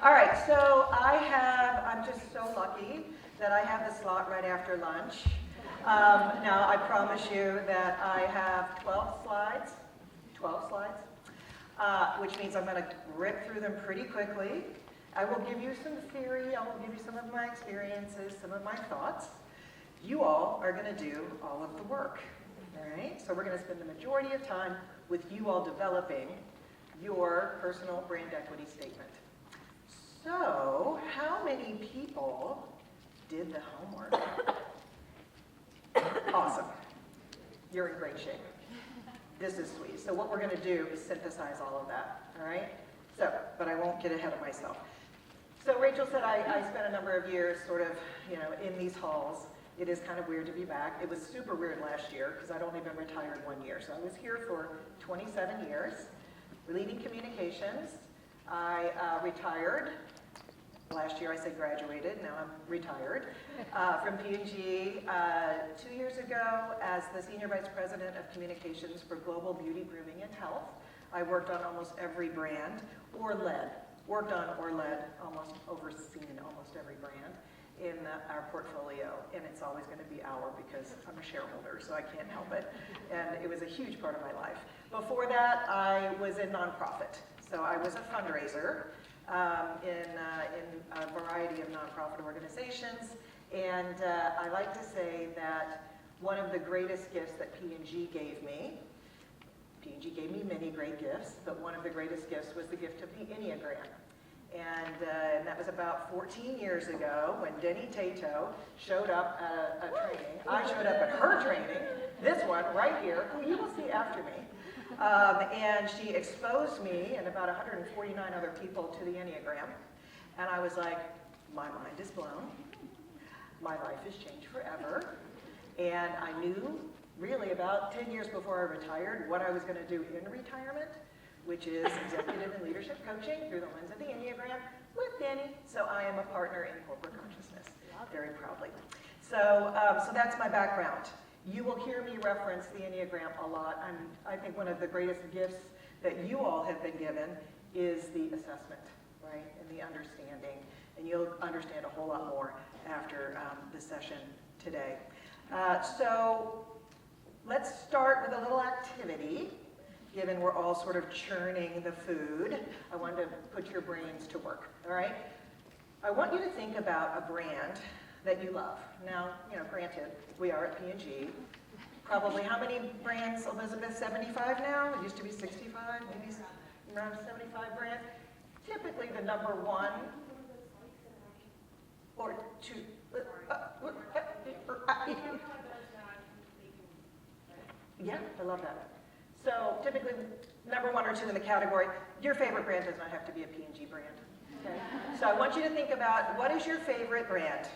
All right, so I'm just so lucky that I have the slot right after lunch. Now, I promise you that I have 12 slides, which means I'm going to rip through them pretty quickly. I will give you some theory, I will give you some of my experiences, some of my thoughts. You all are going to do all of the work, all right? So we're going to spend the majority of time with you all developing your personal brand equity statement. So, how many people did the homework? Awesome. You're in great shape. This is sweet. So what we're going to do is synthesize all of that, all right? So, but I won't get ahead of myself. So Rachel said I spent a number of years sort of, in these halls. It is kind of weird to be back. It was super weird last year because I'd only been retired 1 year. So I was here for 27 years, leading communications. I retired. Last year I said graduated, now I'm retired from P&G 2 years ago as the Senior Vice President of Communications for Global Beauty, Grooming, and Health. I worked on almost every brand, almost overseen almost every brand in our portfolio, and it's always going to be our because I'm a shareholder, so I can't help it. And it was a huge part of my life. Before that, I was in nonprofit, so I was a fundraiser in a variety of nonprofit organizations, and I like to say that one of the greatest gifts that P&G gave me many great gifts, but one of the greatest gifts was the gift of the Enneagram. And that was about 14 years ago when Denny Tato showed up at a training. I showed up at her training, this one right here, who you will see after me. And she exposed me and about 149 other people to the Enneagram. And I was like, my mind is blown. My life has changed forever. And I knew really about 10 years before I retired what I was going to do in retirement, which is executive and leadership coaching through the lens of the Enneagram with Danny. So I am a partner in corporate consciousness, very proudly. So that's my background. You will hear me reference the Enneagram a lot. I think one of the greatest gifts that you all have been given is the assessment, right, and the understanding. And you'll understand a whole lot more after the session today. So let's start with a little activity. Given we're all sort of churning the food, I wanted to put your brains to work, all right? I want you to think about a brand that you love. Now, granted, we are at P&G. Probably how many brands, Elizabeth? 75 now? It used to be 65, maybe around 75 brands. Typically the number one or two. Yeah, I love that. So typically, number one or two in the category. Your favorite brand does not have to be a P&G brand. Okay? So I want you to think about, what is your favorite brand?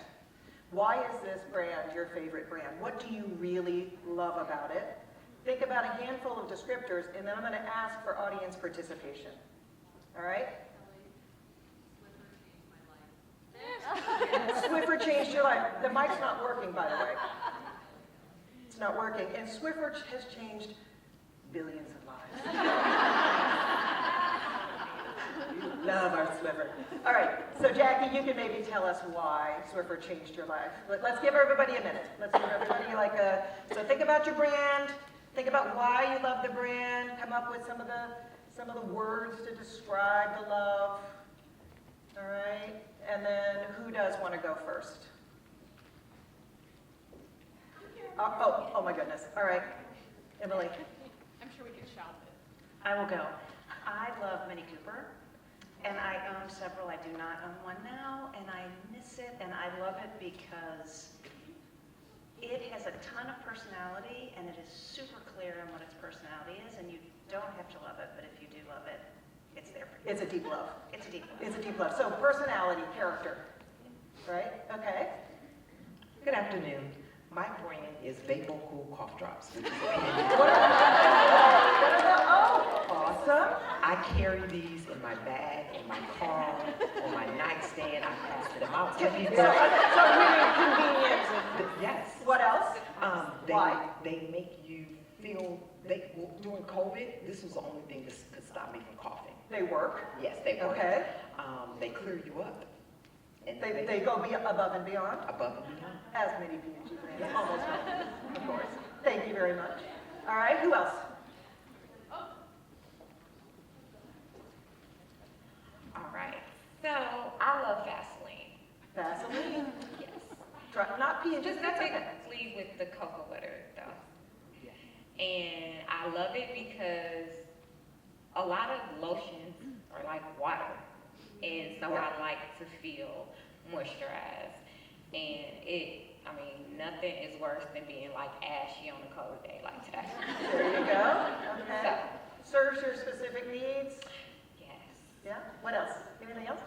Why is this brand your favorite brand? What do you really love about it? Think about a handful of descriptors, and then I'm going to ask for audience participation. All right? Swiffer changed your life. The mic's not working, by the way. It's not working. And Swiffer has changed billions of lives. Love our Swiffer. All right, so Jackie, you can maybe tell us why Swiffer changed your life. Let's give everybody a minute. Let's give everybody so think about your brand, think about why you love the brand, come up with some of the words to describe the love. All right, and then who does want to go first? Oh my goodness. All right, Emily. I'm sure we can shout it. I will go. I love Mini Cooper, and I own several. I do not own one now, and I miss it, and I love it because it has a ton of personality, and it is super clear on what its personality is, and you don't have to love it, but if you do love it, it's there for you. It's a deep love. It's a deep love. It's a deep love. So personality, character, right? Okay. Good afternoon. My brand is Vapor Cool Cough Drops. Oh, awesome. I carry these in my bag, in my car, on my nightstand. I pass them out to people. So really convenient. Yes. What else? Why? They make you feel, during COVID, this was the only thing that could stop me from coughing. They work. Yes, they work. Okay. they clear you up. And They go above and beyond, above and beyond. as many PG brands almost do, of course. Thank you very much. All right, who else? All right. So I love Vaseline. Vaseline? Yes. Not P&G, Just that's okay. specifically with the cocoa butter though. And I love it because a lot of lotions are like water. And so I like to feel moisturized. And nothing is worse than being like ashy on a cold day like today. There you go. Okay. So, Serves your specific needs. yes. Yeah. What else? Anything else?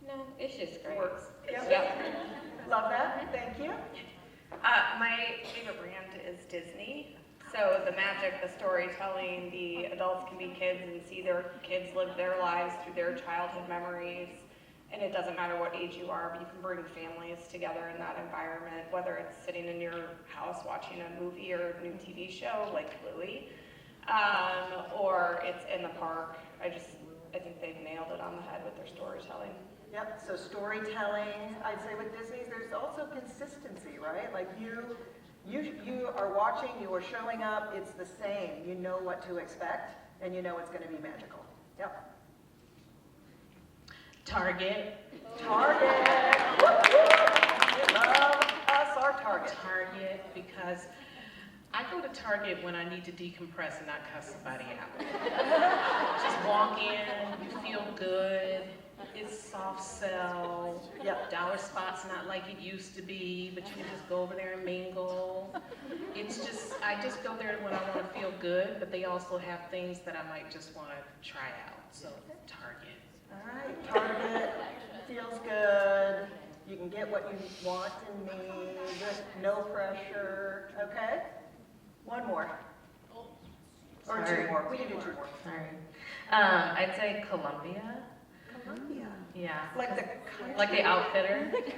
No, it's just great. Works. Yep. Yep. Love that. Thank you. My favorite brand is Disney. So the magic, the storytelling, the adults can be kids and see their kids live their lives through their childhood memories. And it doesn't matter what age you are, but you can bring families together in that environment, whether it's sitting in your house watching a movie or a new TV show like Bluey, or it's in the park. I think they've nailed it on the head with their storytelling. Yep. So storytelling. I'd say with Disney's, there's also consistency, right? Like you are watching, you are showing up. It's the same. You know what to expect, and you know it's going to be magical. Yep. Target. Target. We love us our Target. Target, because I go to Target when I need to decompress and not cuss somebody out. Just walk in, you feel good. It's soft sell. Yep. Dollar spot's not like it used to be, but you can just go over there and mingle. I just go there when I want to feel good, but they also have things that I might just want to try out. So Target. All right. Target feels good. You can get what you want and need. No pressure. Okay. One more. Or Sorry. two more. We can do two more. Sorry. I'd say Columbia. Columbia. Yeah. Like the country. Like the outfitter. Okay.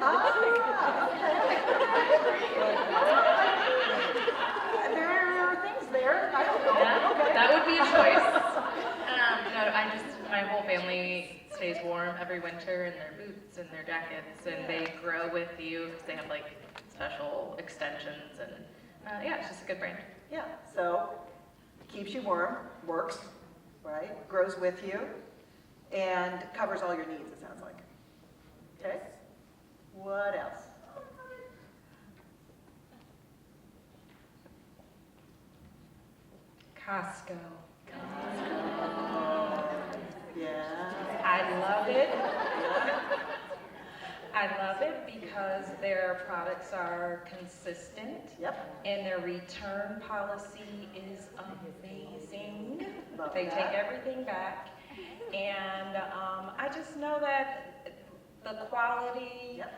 There are things there. I don't know. Yeah, Okay. that would be a choice. My whole family stays warm every winter in their boots and their jackets, and they grow with you because they have like special extensions, and it's just a good brand. Yeah. So keeps you warm, works, right? Grows with you, and covers all your needs. It sounds like. Okay. What else? Costco. Yeah. I love it. I love it because their products are consistent. Yep. And their return policy is amazing. Love They that. take everything back. And I just know that the quality Yep.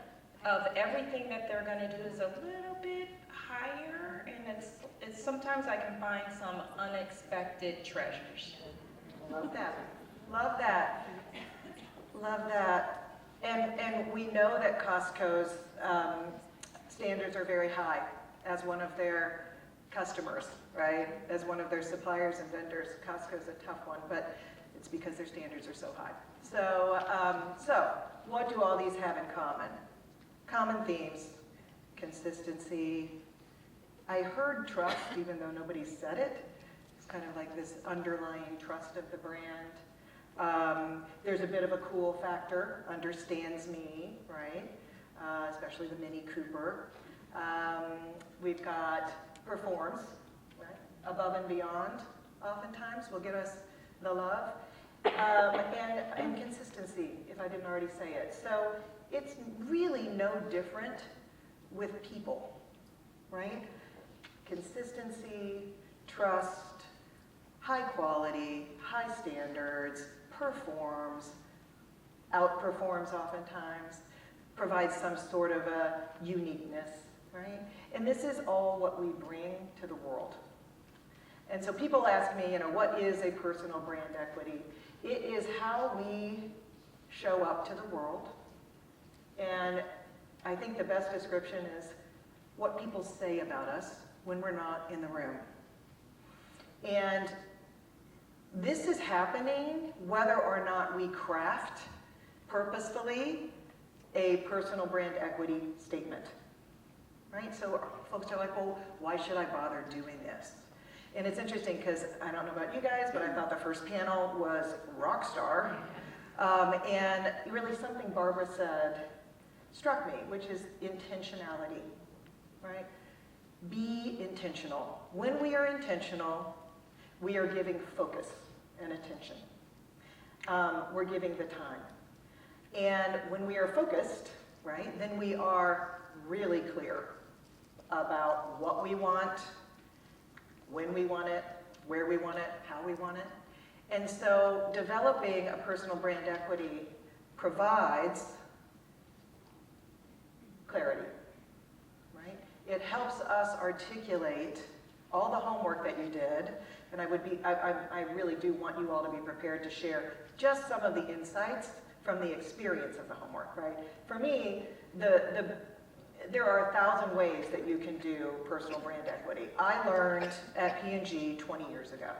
of everything that they're going to do is a little bit higher. And it's sometimes I can find some unexpected treasures. Love that. Love that. Love that. And we know that Costco's standards are very high as one of their customers, right? As one of their suppliers and vendors. Costco's a tough one, but it's because their standards are so high. So what do all these have in common? Common themes: consistency. I heard trust, even though nobody said it. It's kind of like this underlying trust of the brand. There's a bit of a cool factor, understands me, right? Especially the Mini Cooper. We've got performs, right? Above and beyond, oftentimes, will give us the love. And consistency, if I didn't already say it. So it's really no different with people, right? Consistency, trust, high quality, high standards, performs, outperforms oftentimes, provides some sort of a uniqueness, right? And this is all what we bring to the world. And so people ask me, what is a personal brand equity? It is how we show up to the world. And I think the best description is what people say about us when we're not in the room. And this is happening whether or not we craft purposefully a personal brand equity statement, right? So folks are like, well, why should I bother doing this? And it's interesting because I don't know about you guys, but I thought the first panel was rock star. And really something Barbara said struck me, which is intentionality, right? Be intentional. When we are intentional, we are giving focus and attention. We're giving the time. And when we are focused, right, then we are really clear about what we want, when we want it, where we want it, how we want it. And so developing a personal brand equity provides clarity, right? It helps us articulate all the homework that you did, and I really do want you all to be prepared to share just some of the insights from the experience of the homework, right? For me, there are 1,000 ways that you can do personal brand equity. I learned at P&G 20 years ago,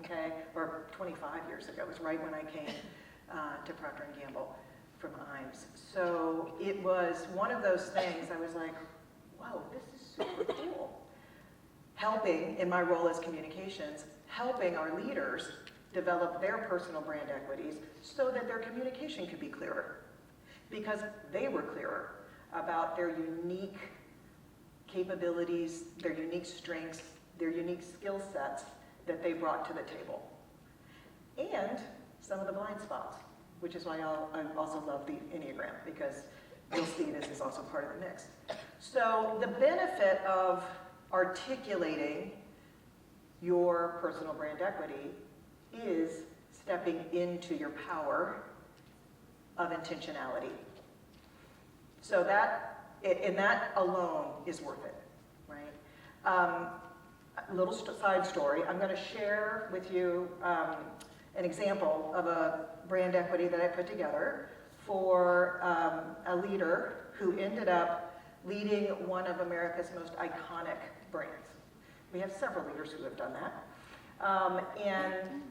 okay? Or 25 years ago. It was right when I came to Procter & Gamble from Imes. So it was one of those things I was like, whoa, this is super cool. Helping, in my role as communications, helping our leaders develop their personal brand equities so that their communication could be clearer. Because they were clearer about their unique capabilities, their unique strengths, their unique skill sets that they brought to the table. And some of the blind spots, which is why I also love the Enneagram, because you'll see this is also part of the mix. So the benefit of articulating your personal brand equity is stepping into your power of intentionality. So that alone is worth it, right? A little side story. I'm going to share with you an example of a brand equity that I put together for a leader who ended up leading one of America's most iconic brands. We have several leaders who have done that. And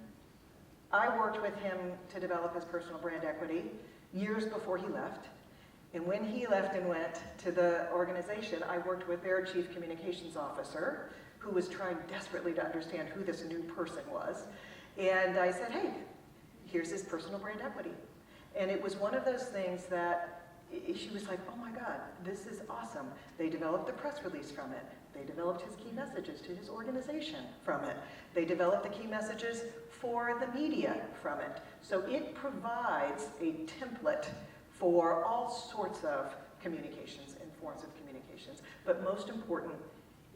I worked with him to develop his personal brand equity years before he left. And when he left and went to the organization, I worked with their chief communications officer, who was trying desperately to understand who this new person was. And I said, hey, here's his personal brand equity. And it was one of those things that she was like, oh my God, this is awesome. They developed a press release from it. They developed his key messages to his organization from it. They developed the key messages for the media from it. So it provides a template for all sorts of communications and forms of communications. But most important,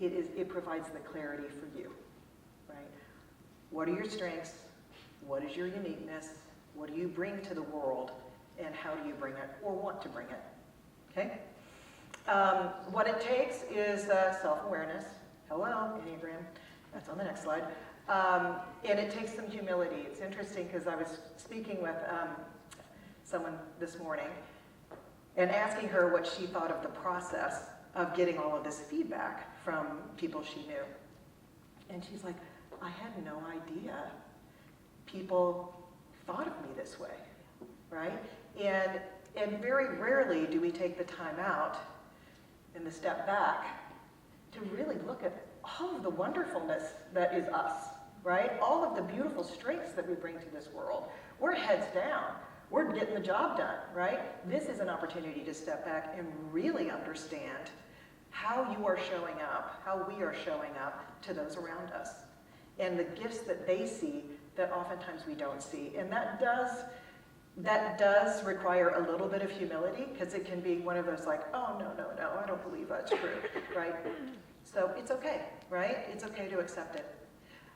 it provides the clarity for you, right? What are your strengths? What is your uniqueness? What do you bring to the world? And how do you bring it or want to bring it, okay? What it takes is self-awareness. Hello, Enneagram. That's on the next slide. And it takes some humility. It's interesting because I was speaking with someone this morning and asking her what she thought of the process of getting all of this feedback from people she knew. And she's like, I had no idea people thought of me this way, right? And very rarely do we take the time out and the step back to really look at all of the wonderfulness that is us, right? All of the beautiful strengths that we bring to this world. We're heads down. We're getting the job done, right? This is an opportunity to step back and really understand how you are showing up, how we are showing up to those around us, and the gifts that they see that oftentimes we don't see. And that does require a little bit of humility, because it can be one of those like, oh, no, I don't believe that's true, right? So it's okay, right? It's okay to accept it.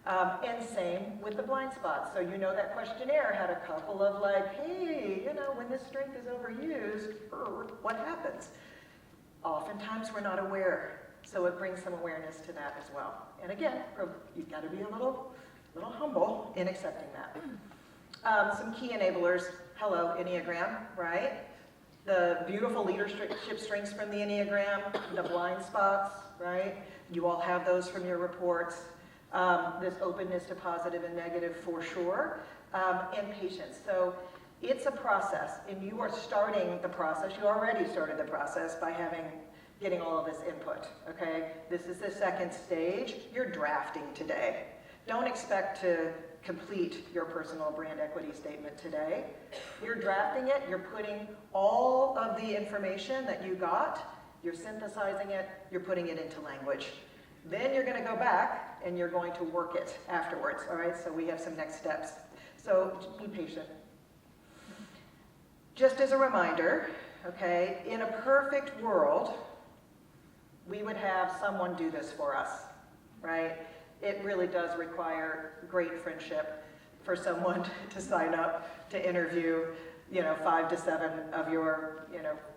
And same with the blind spots. So that questionnaire had a couple of like, hey, when this strength is overused, what happens? Oftentimes we're not aware, so it brings some awareness to that as well. And again, you've got to be a little humble in accepting that. Some key enablers. Hello, Enneagram, right? The beautiful leadership strengths from the Enneagram, the blind spots, right? You all have those from your reports. This openness to positive and negative for sure, and patience. So It's a process, and you are starting the process. You already started the process by getting all of this input, okay? This is the second stage. You're drafting today. Don't expect to complete your personal brand equity statement today. You're drafting it, you're putting all of the information that you got, you're synthesizing it, you're putting it into language. Then you're gonna go back and you're going to work it afterwards, all right? So we have some next steps. So be patient. Just as a reminder, okay, in a perfect world, we would have someone do this for us, right? It really does require great friendship for someone to sign up to interview, 5 to 7 of your,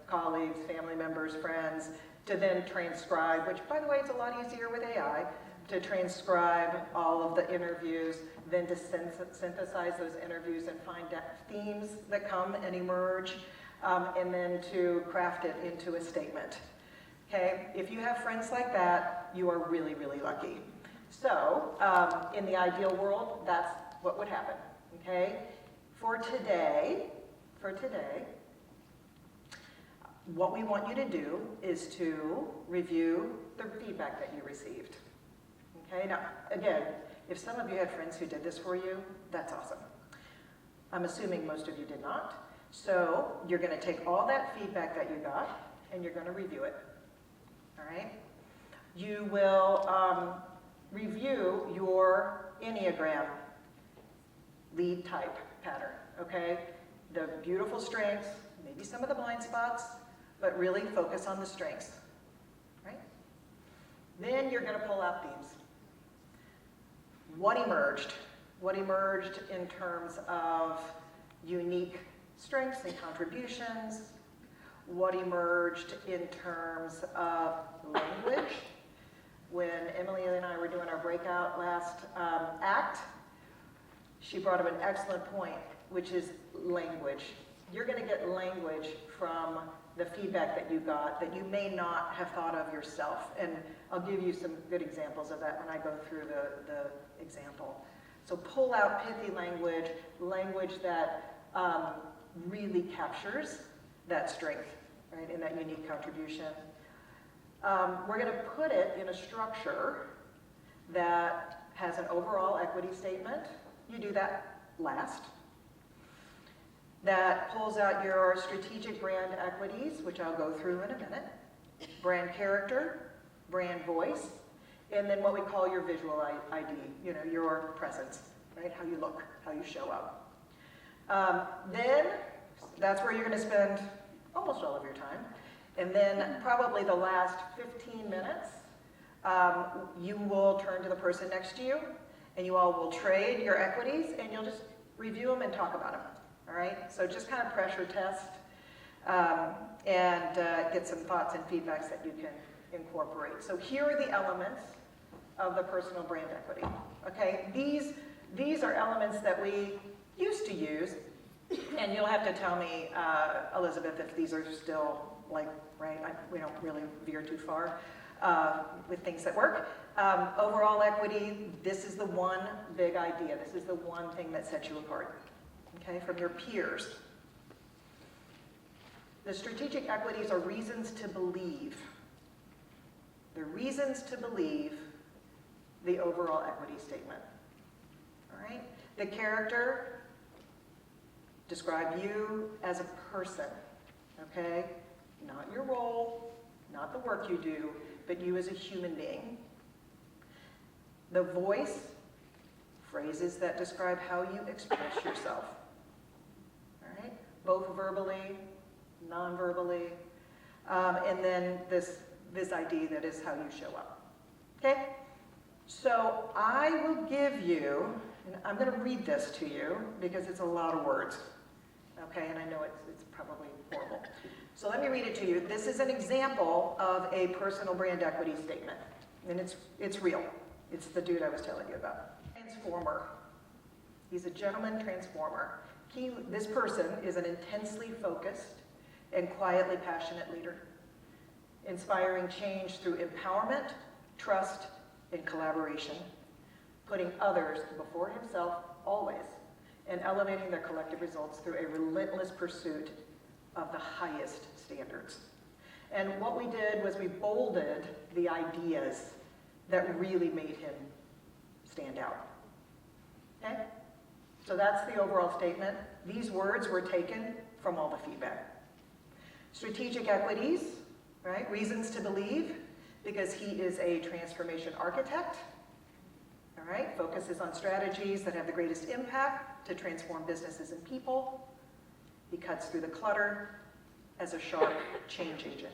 colleagues, family members, friends, to then transcribe, which by the way, it's a lot easier with AI, to transcribe all of the interviews, then to synthesize those interviews and find themes that come and emerge, and then to craft it into a statement. Okay, if you have friends like that, you are really, really lucky. So, in the ideal world, that's what would happen, okay? For today, what we want you to do is to review the feedback that you received. Okay, now, again, if some of you had friends who did this for you, that's awesome. I'm assuming most of you did not. So, you're gonna take all that feedback that you got, and you're gonna review it. All right? You will review your Enneagram lead type pattern, okay? The beautiful strengths, maybe some of the blind spots, but really focus on the strengths, right? Then you're gonna pull out themes. What emerged? What emerged in terms of unique strengths and contributions? What emerged in terms of language? When Emily and I were doing our breakout last act, she brought up an excellent point, which is language. You're gonna get language from the feedback that you got that you may not have thought of yourself. And I'll give you some good examples of that when I go through the example. So pull out pithy language, language that really captures that strength, right, and that unique contribution. We're going to put it in a structure that has an overall equity statement. You do that last. That pulls out your strategic brand equities, which I'll go through in a minute. Brand character, brand voice, and then what we call your visual ID, your presence, right? How you look, how you show up. Then that's where you're going to spend almost all of your time. And then probably the last 15 minutes, you will turn to the person next to you, and you all will trade your equities, and you'll just review them and talk about them. All right? So just kind of pressure test and get some thoughts and feedbacks that you can incorporate. So here are the elements of the personal brand equity. Okay? These are elements that we used to use, and you'll have to tell me, Elizabeth, if these are still we don't really veer too far with things that work. Overall equity, this is the one big idea. This is the one thing that sets you apart, okay, from your peers. The strategic equities are reasons to believe. They're reasons to believe the overall equity statement, all right? The character, describe you as a person, okay? Not your role, not the work you do, but you as a human being. The voice, phrases that describe how you express yourself, all right? Both verbally, non-verbally, and then this ID that is how you show up, okay? So I will give you, and I'm going to read this to you because it's a lot of words, okay? And I know it's probably horrible. So let me read it to you. This is an example of a personal brand equity statement, and it's real. It's the dude I was telling you about. Transformer. He's a gentleman transformer. This person is an intensely focused and quietly passionate leader, inspiring change through empowerment, trust, and collaboration, putting others before himself always, and elevating their collective results through a relentless pursuit of the highest standards. And what we did was we bolded the ideas that really made him stand out. Okay? So that's the overall statement. These words were taken from all the feedback. Strategic equities, right? Reasons to believe, because he is a transformation architect. All right? Focuses on strategies that have the greatest impact to transform businesses and people. He cuts through the clutter as a sharp change agent.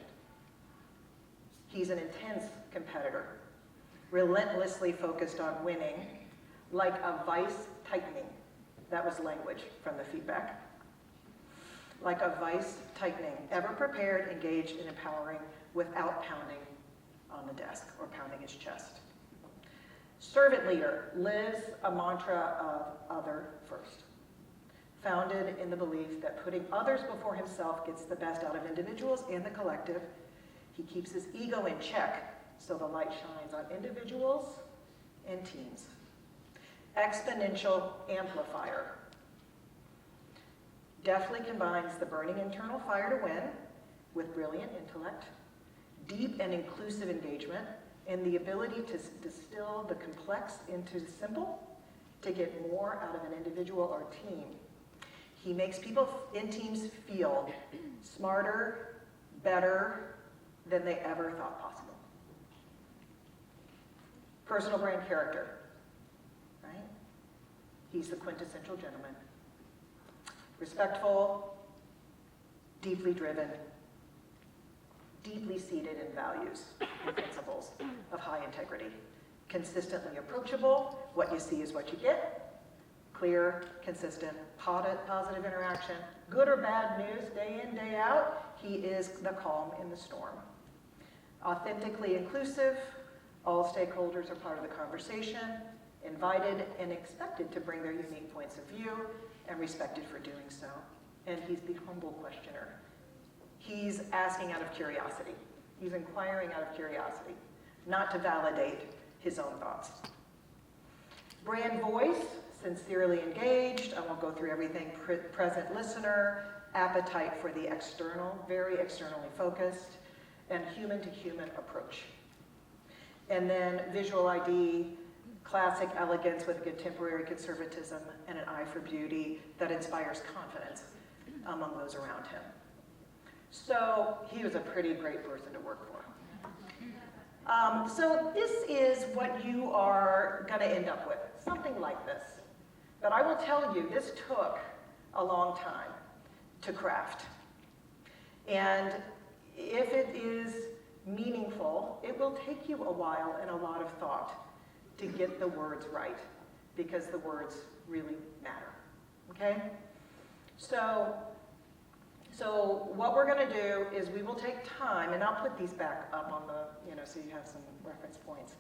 He's an intense competitor, relentlessly focused on winning, like a vice tightening. That was language from the feedback. Like a vice tightening, ever prepared, engaged, and empowering without pounding on the desk or pounding his chest. Servant leader lives a mantra of other first, founded in the belief that putting others before himself gets the best out of individuals and the collective. He keeps his ego in check so the light shines on individuals and teams. Exponential amplifier. Deftly combines the burning internal fire to win with brilliant intellect, deep and inclusive engagement, and the ability to distill the complex into the simple to get more out of an individual or team. He makes people in teams feel smarter, better than they ever thought possible. Personal brand character, right? He's the quintessential gentleman. Respectful, deeply driven, deeply seated in values and principles of high integrity. Consistently approachable, what you see is what you get. Clear, consistent, positive interaction. Good or bad news, day in, day out, he is the calm in the storm. Authentically inclusive, all stakeholders are part of the conversation, invited and expected to bring their unique points of view, and respected for doing so. And he's the humble questioner. He's asking out of curiosity. He's inquiring out of curiosity, not to validate his own thoughts. Brand voice, sincerely engaged. I won't go through everything. Present listener, appetite for the external, very externally focused, and human-to-human approach. And then visual ID, classic elegance with contemporary conservatism and an eye for beauty that inspires confidence among those around him. So he was a pretty great person to work for. So this is what you are going to end up with, something like this. But I will tell you, this took a long time to craft. And if it is meaningful, it will take you a while and a lot of thought to get the words right, because the words really matter, okay? So what we're gonna do is we will take time, and I'll put these back up on the, so you have some reference points.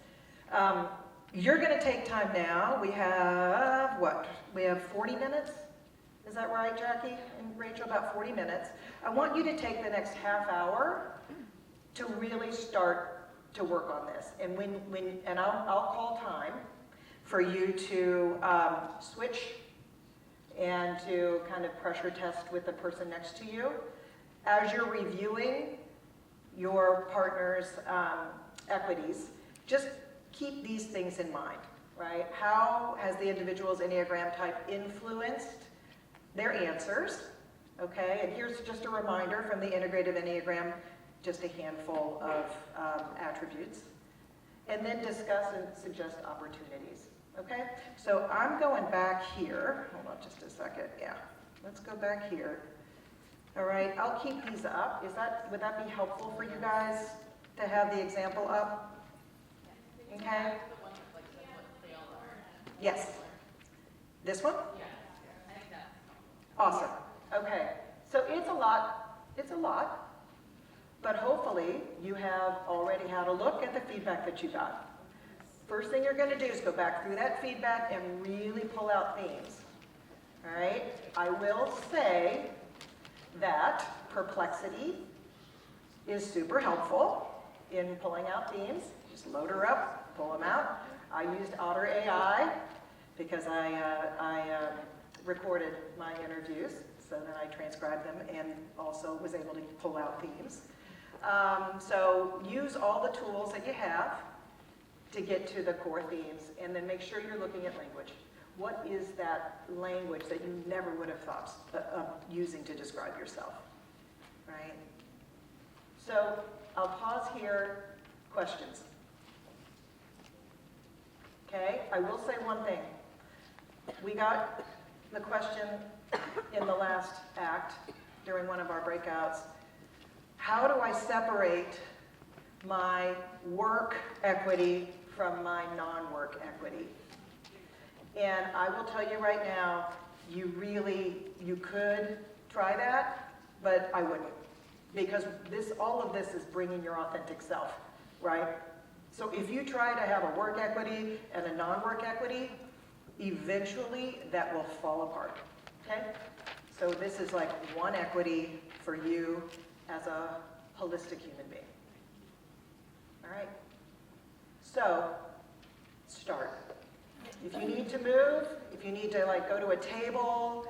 You're gonna take time now. We have, what? We have 40 minutes? Is that right, Jackie and Rachel? About 40 minutes. I want you to take the next half hour to really start to work on this. And and I'll call time for you to switch and to kind of pressure test with the person next to you. As you're reviewing your partner's equities, just keep these things in mind, right? How has the individual's Enneagram type influenced their answers, okay? And here's just a reminder from the Integrative Enneagram, just a handful of attributes. And then discuss and suggest opportunities, okay? So I'm going back here. Hold on just a second, yeah. Let's go back here. All right, I'll keep these up. Would that be helpful for you guys to have the example up? Okay? Yes. This one? Awesome. Okay. So it's a lot, but hopefully you have already had a look at the feedback that you got. First thing you're going to do is go back through that feedback and really pull out themes. All right? I will say that perplexity is super helpful in pulling out themes. Just load her up, pull them out. I used Otter AI because I recorded my interviews, so then I transcribed them and also was able to pull out themes. So use all the tools that you have to get to the core themes, and then make sure you're looking at language. What is that language that you never would have thought of using to describe yourself, right? So I'll pause here. Questions? Okay, I will say one thing. We got the question in the last act during one of our breakouts. How do I separate my work equity from my non-work equity? And I will tell you right now, you could try that, but I wouldn't. Because all of this is bringing your authentic self, right? So if you try to have a work equity and a non-work equity, eventually that will fall apart, okay? So this is like one equity for you as a holistic human being. All right? So, start. If you need to move, if you need to like go to a table,